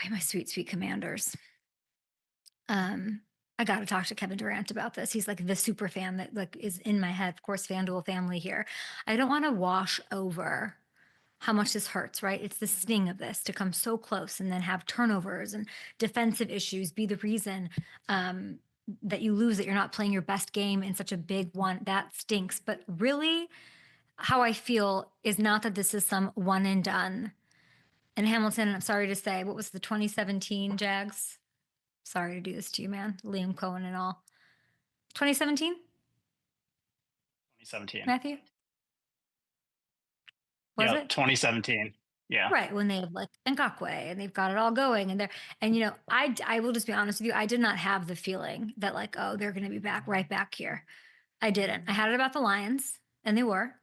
my sweet, sweet Commanders. Um, I got to talk to Kevin Durant about this. He's like the super fan that like is in my head. Of course, FanDuel family here. I don't want to wash over how much this hurts, right? It's the sting of this to come so close and then have turnovers and defensive issues be the reason that you lose, that you're not playing your best game in such a big one. That stinks. But really, how I feel is not that this is some one and done. And Hamilton, I'm sorry to say, what was the 2017 Jags? Sorry to do this to you, man. Liam Cohen and all. 2017, 2017. Matthew? Was Yeah, it? 2017. Yeah. Right, when they have like Ngakwe and they've got it all going and I will just be honest with you, I did not have the feeling that like, oh, they're gonna be back right back here. I didn't. I had it about the Lions, and they were,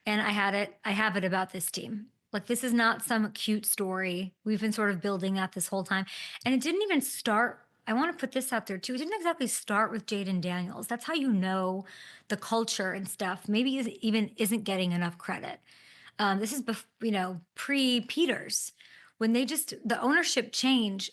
and I have it about this team. Like this is not some cute story. We've been sort of building up this whole time. And it didn't even start. I want to put this out there too. It didn't exactly start with Jayden Daniels. That's how you know the culture and stuff maybe even isn't getting enough credit. This is, pre Peters, when the ownership change,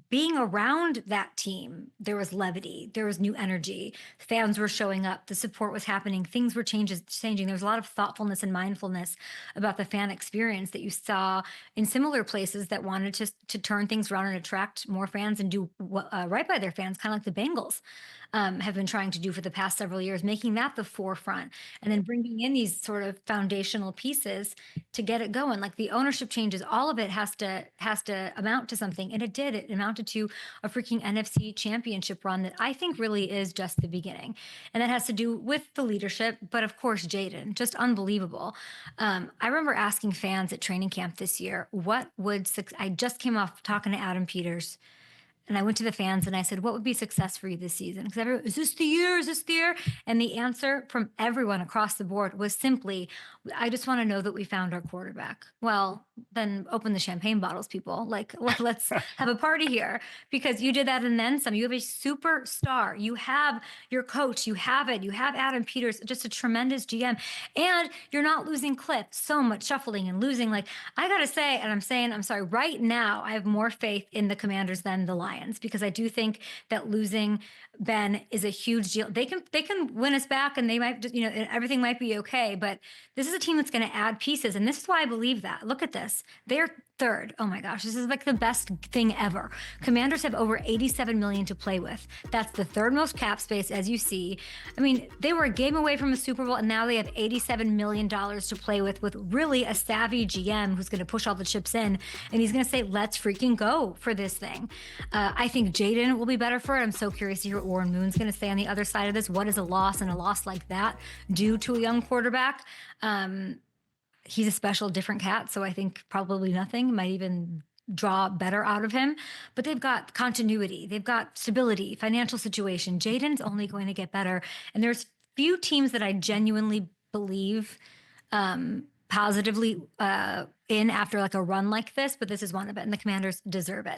being around that team, there was levity, there was new energy, fans were showing up, the support was happening, things were changing. There was a lot of thoughtfulness and mindfulness about the fan experience that you saw in similar places that wanted to turn things around and attract more fans and do right by their fans, kind of like the Bengals have been trying to do for the past several years, making that the forefront, and then bringing in these sort of foundational pieces to get it going. Like the ownership changes, all of it has to amount to something, and it did. It amounted to a freaking NFC championship run that I think really is just the beginning, and that has to do with the leadership, but of course Jayden, just unbelievable. I remember asking fans at training camp this year, I just came off talking to Adam Peters. And I went to the fans and I said, what would be success for you this season? Because everyone, is this the year? Is this the year? And the answer from everyone across the board was simply, I just want to know that we found our quarterback. Well, then open the champagne bottles, people. Like, let's have a party here, because you did that and then some. You have a superstar. You have your coach. You have it. You have Adam Peters, just a tremendous GM. And you're not losing Cliff. So much shuffling and losing. Like, I got to say, and I'm sorry, right now, I have more faith in the Commanders than the Lions, because I do think that losing Ben is a huge deal. They can win us back, and they might just, everything might be okay. But this is a team that's going to add pieces, and this is why I believe that. Look at this. They're third. Oh my gosh, this is like the best thing ever. Commanders have over 87 million to play with. That's the third most cap space, as you see. I mean, they were a game away from a Super Bowl, and now they have $87 million to play with really a savvy GM who's going to push all the chips in, and he's going to say, let's freaking go for this thing. I think Jayden will be better for it. I'm so curious to hear what Warren Moon's going to say on the other side of this. What is a loss, and a loss like that, do to a young quarterback? He's a special, different cat, so I think probably nothing might even draw better out of him. But they've got continuity, they've got stability, financial situation. Jayden's only going to get better, and there's few teams that I genuinely believe positively in after like a run like this, but this is one of it, and the Commanders deserve it.